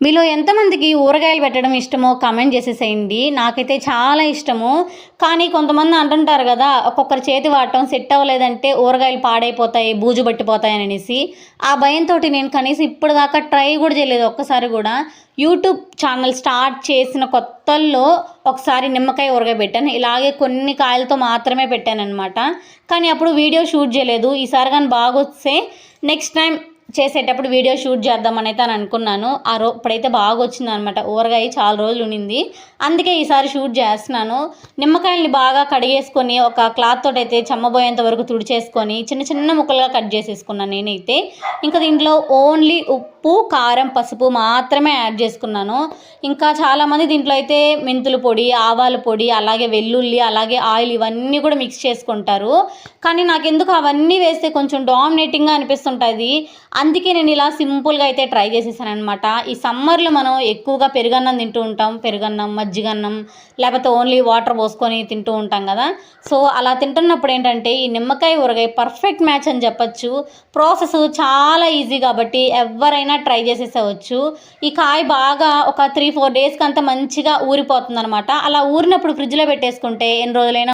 మీలో ఎంతమందికి ఊరగాయలు పెట్టడం ఇష్టమో కామెంట్ చేసేసేయండి. నాకైతే చాలా ఇష్టము. కానీ కొంతమంది అంటుంటారు గదా! ఒక్కొక్కరి చేతి వాటం సెట్ అవ్వలేదంటే ఊరగాయలు పాడైపోతాయి, బూజు పట్టిపోతాయననేసి. ఆ భయంతోటి నేను కనీసం ఇప్పటిదాకా ట్రై గూడా చేయలేదు ఒక్కసారి గూడా. యూట్యూబ్ ఛానల్ స్టార్ట్ చేసిన కొత్తల్లో ఒకసారి నిమ్మకాయ ఊరగాయ పెట్టాను. ఇలాగే కొన్ని కాయలతో మాత్రమే పెట్టాననమాట. కానీ అప్పుడు వీడియో షూట్ చేయలేదు. ఈసారి గాని బాగొస్తే నెక్స్ట్ టైమ్ చేసేటప్పుడు వీడియో షూట్ చేద్దామనైతే అని అనుకున్నాను. ఇప్పుడైతే బాగొచ్చిందనమాట. ఊరగాయ చాలా రోజులు ఉండింది. అందుకే ఈసారి షూట్ చేస్తున్నాను. నిమ్మకాయల్ని బాగా కడిగేసుకొని ఒక క్లాత్ తోటైతే చెమ్మబోయేంత వరకు తుడిచేసుకొని చిన్న చిన్న ముక్కలుగా కట్ చేసేసుకున్నాను నేనైతే. ఇంకా దీంట్లో ఓన్లీ ఉప్పు, కారం, పసుపు మాత్రమే యాడ్ చేసుకున్నాను. ఇంకా చాలామంది దీంట్లో అయితే మెంతుల పొడి, ఆవాల పొడి, అలాగే వెల్లుల్లి, అలాగే ఆయిల్ ఇవన్నీ కూడా మిక్స్ చేసుకుంటారు. కానీ నాకెందుకు అవన్నీ వేస్తే కొంచెం డామినేటింగ్గా అనిపిస్తుంటుంది. అందుకే నేను ఇలా సింపుల్గా అయితే ట్రై చేసేసాననమాట. ఈ సమ్మర్లో మనం ఎక్కువగా పెరుగన్నం తింటూ ఉంటాం. పెరుగన్నం, మజ్జిగన్నం, లేకపోతే ఓన్లీ వాటర్ పోసుకొని తింటూ ఉంటాం కదా. సో అలా తింటున్నప్పుడు ఏంటంటే ఈ నిమ్మకాయ ఊరగాయ పర్ఫెక్ట్ మ్యాచ్ అని చెప్పచ్చు. ప్రాసెస్ చాలా ఈజీ కాబట్టి ఎవరైనా ట్రై చేసేసేవచ్చు. ఈ కాయ బాగా ఒక 3-4 డేస్కి అంతా మంచిగా ఊరిపోతుంది అనమాట. అలా ఊరినప్పుడు ఫ్రిడ్జ్లో పెట్టేసుకుంటే ఎన్ని రోజులైనా